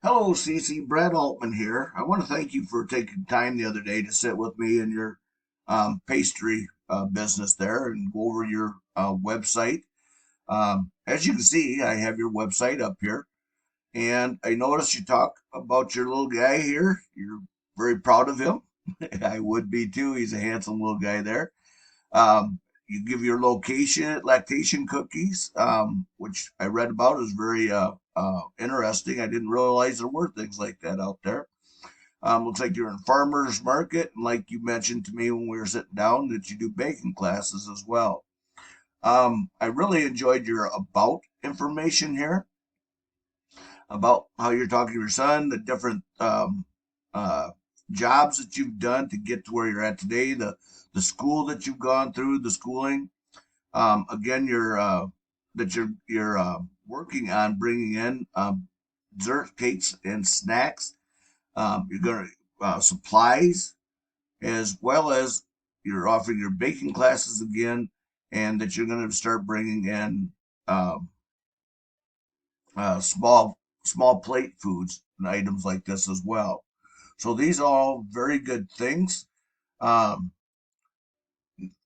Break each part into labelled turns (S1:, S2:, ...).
S1: Hello, Cece. Brad Altman here. I want to thank you for taking time the other day to sit with me in your pastry business there and go over your website. As you can see, I have your website up here, and I noticed you talk about your little guy here. You're very proud of him. I would be too. He's a handsome little guy there. You give your location, lactation cookies, which I read about is very interesting. I didn't realize there were things like that out there. Looks like you're in farmers market, and like you mentioned to me when we were sitting down, that you do baking classes as well. I really enjoyed your about information here about how you're talking to your son, the different uh, jobs that you've done to get to where you're at today, the school that you've gone through, the schooling. Again, you're working on bringing in dessert, cakes, and snacks. You're going to supplies, as well as you're offering your baking classes again, and that you're going to start bringing in um, small plate foods and items like this as well. So these are all very good things. Um,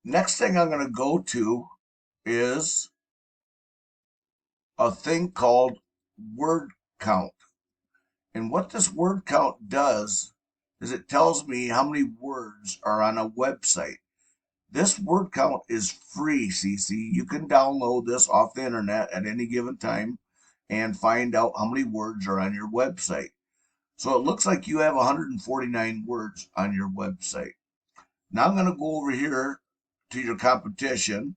S1: Next thing I'm going to go to is a thing called word count. And what this word count does is it tells me how many words are on a website. This word count is free, CC. You can download this off the internet at any given time and find out how many words are on your website. So it looks like you have 149 words on your website. Now I'm going to go over here to your competition,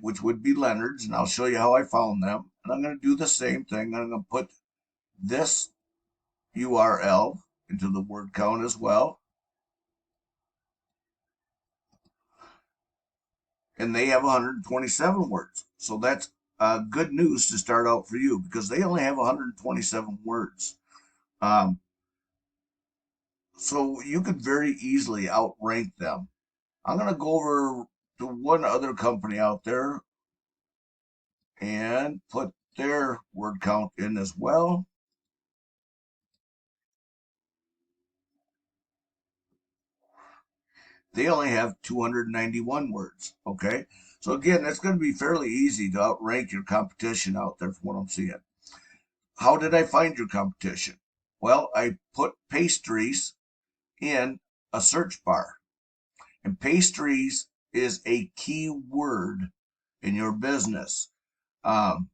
S1: which would be Leonard's, and I'll show you how I found them. And I'm going to do the same thing. I'm going to put this URL into the word count as well. And they have 127 words. So that's good news to start out for you because they only have 127 words. Um, so you could very easily outrank them. I'm going to go over to one other company out there and put their word count in as well. They only have 291 words. Okay. So again, that's going to be fairly easy to outrank your competition out there from what I'm seeing. How did I find your competition? Well, I put pastries in a search bar, and pastries is a key word in your business. Um,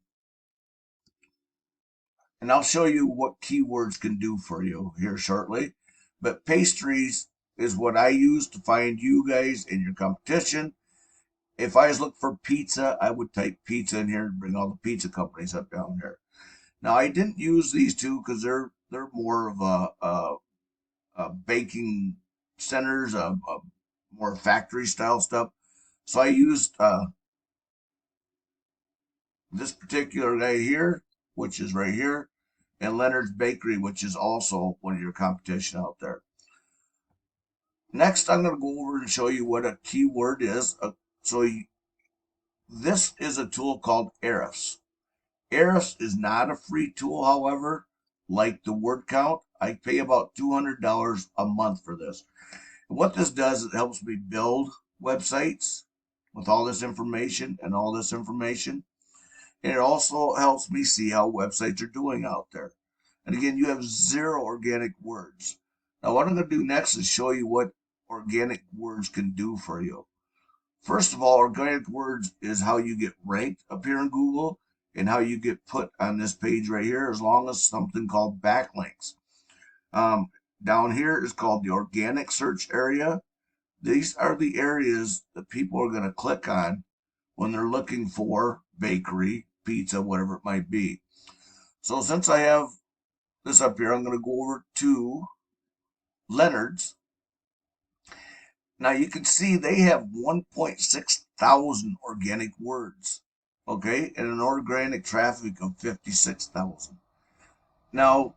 S1: and I'll show you what keywords can do for you here shortly. But pastries is what I use to find you guys in your competition. If I was looking for pizza, I would type pizza in here and bring all the pizza companies up down here. Now I didn't use these two because they're more of a baking centers, more factory style stuff. So I used this particular guy here, which is right here, and Leonard's Bakery, which is also one of your competition out there. Next, I'm going to go over and show you what a keyword is. This is a tool called Ahrefs. Ahrefs is not a free tool, however, like the word count. I pay about $200 a month for this. And what this does, it helps me build websites with all this information and all this information. And it also helps me see how websites are doing out there. And again, you have zero organic words. Now, what I'm going to do next is show you what organic words can do for you. First of all, organic words is how you get ranked up here in Google and how you get put on this page right here, as long as something called backlinks. Um, Down here is called the organic search area. These are the areas that people are going to click on when they're looking for bakery, pizza, whatever it might be. So since I have this up here, I'm going to go over to Leonard's. Now you can see they have 1.6 thousand organic words, okay, and an organic traffic of 56,000. Now,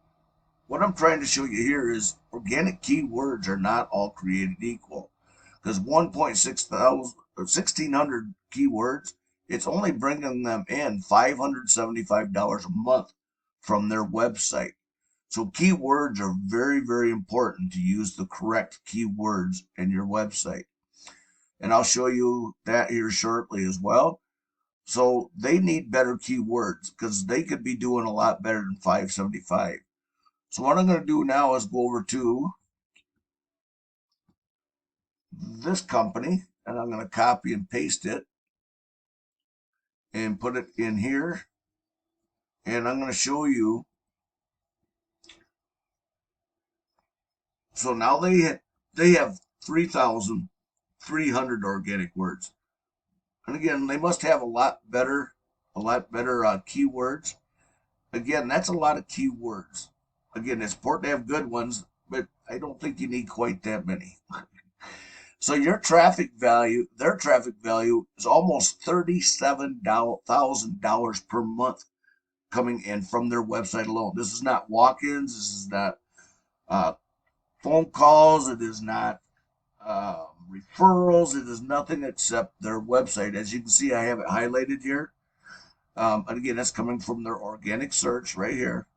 S1: what I'm trying to show you here is organic keywords are not all created equal because 1.6 thousand or 1,600 keywords, it's only bringing them in $575 a month from their website. So keywords are very, very important to use the correct keywords in your website. And I'll show you that here shortly as well. So they need better keywords because they could be doing a lot better than 575. So what I'm going to do now is go over to this company and I'm going to copy and paste it and put it in here. And I'm going to show you. So now they have 3,300 organic words. And again, they must have a lot better keywords. Again, that's a lot of keywords. Again, it's important to have good ones, but I don't think you need quite that many. So your traffic value, their traffic value is almost $37,000 per month coming in from their website alone. This is not walk-ins. This is not uh, phone calls. It is not referrals. It is nothing except their website. As you can see, I have it highlighted here. And again, that's coming from their organic search right here.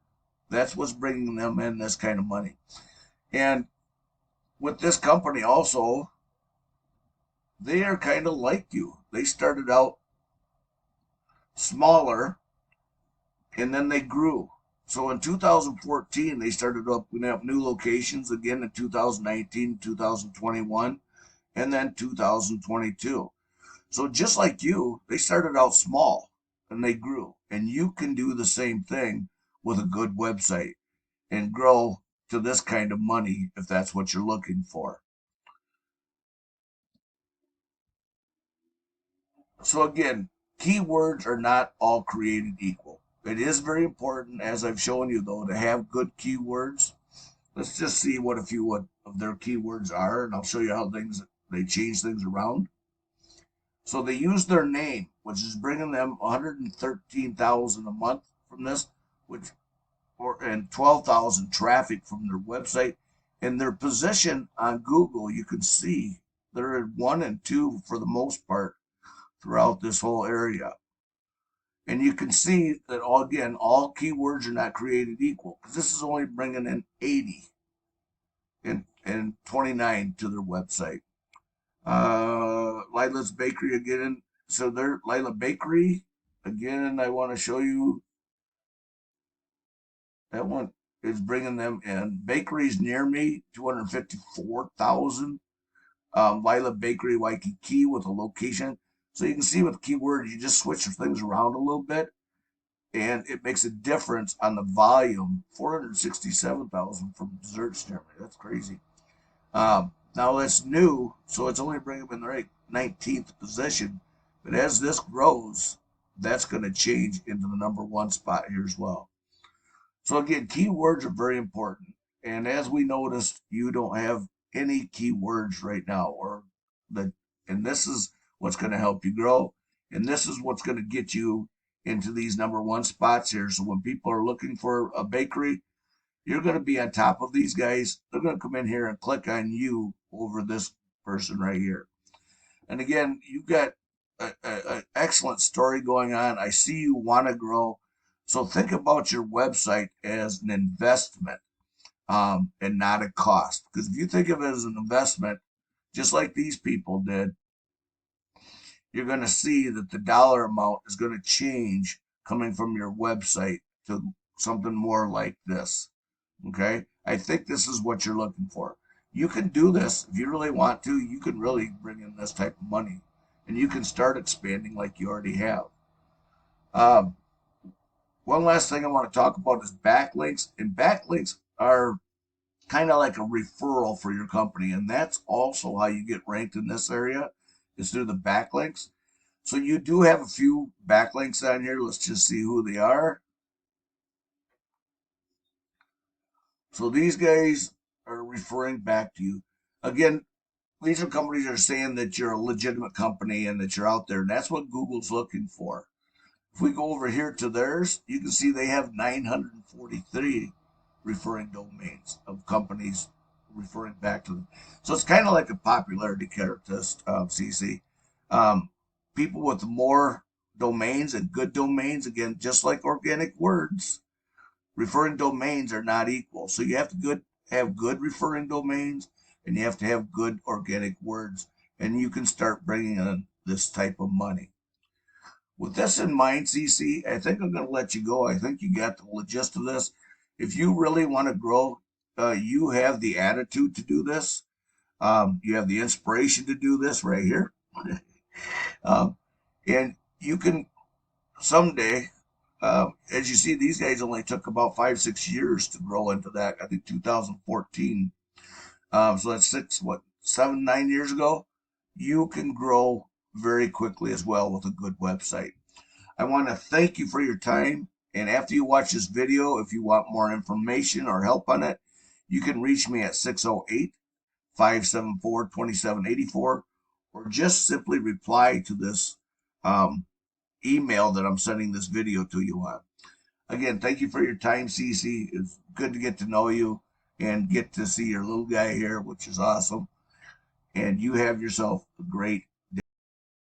S1: That's what's bringing them in this kind of money. And with this company also, they are kind of like you. They started out smaller and then they grew. So in 2014, they started opening up new locations again in 2019, 2021, and then 2022. So just like you, they started out small and they grew. And you can do the same thing with a good website and grow to this kind of money if that's what you're looking for. So again, keywords are not all created equal. It is very important, as I've shown you though, to have good keywords. Let's just see what a few of their keywords are, and I'll show you how they change things around. So they use their name, which is bringing them 113,000 a month from this, which and 12,000 traffic from their website. And their position on Google, you can see they're at 1 and 2 for the most part throughout this whole area. And you can see that all keywords are not created equal because this is only bringing in 80 and 29 to their website. Lila's Bakery again. So they're Lila Bakery again. I want to show you that one is bringing them in. Bakeries near me, 254,000. Lila Bakery, Waikiki with a location. So you can see with keywords, you just switch things around a little bit and it makes a difference on the volume. 467,000 from desserts near me. That's crazy. Now that's new, so it's only bringing them in the 19th position. But as this grows, that's going to change into the number 1 spot here as well. So again, keywords are very important. And as we noticed, you don't have any keywords right now, and this is what's going to help you grow. And this is what's going to get you into these number 1 spots here. So when people are looking for a bakery, you're going to be on top of these guys. They're going to come in here and click on you over this person right here. And again, you've got an excellent story going on. I see you want to grow. So think about your website as an investment and not a cost. Because if you think of it as an investment, just like these people did, you're going to see that the dollar amount is going to change coming from your website to something more like this. Okay. I think this is what you're looking for. You can do this if you really want to. You can really bring in this type of money and you can start expanding like you already have. Um, One last thing I want to talk about is backlinks. And backlinks are kind of like a referral for your company. And that's also how you get ranked in this area is through the backlinks. So you do have a few backlinks on here. Let's just see who they are. So these guys are referring back to you. Again, these are companies that are saying that you're a legitimate company and that you're out there. And that's what Google's looking for. If we go over here to theirs, you can see they have 943 referring domains of companies referring back to them. So it's kind of like a popularity contest, Cece. Um, People with more domains and good domains, again, just like organic words, referring domains are not equal. So you have to have good referring domains, and you have to have good organic words, and you can start bringing in this type of money. With this in mind, Cece, I think I'm going to let you go. I think you got the gist of this. If you really want to grow, you have the attitude to do this. You have the inspiration to do this right here. um, and you can someday, as you see, these guys only took about 5, 6 years to grow into that. I think 2014. So that's 7, 9 years ago. You can grow very quickly as well with a good website. I want to thank you for your time. And after you watch this video, if you want more information or help on it, you can reach me at 608-574-2784, or just simply reply to this um, email that I'm sending this video to you on. Again, thank you for your time, Cece. It's good to get to know you and get to see your little guy here, which is awesome. And you have yourself a great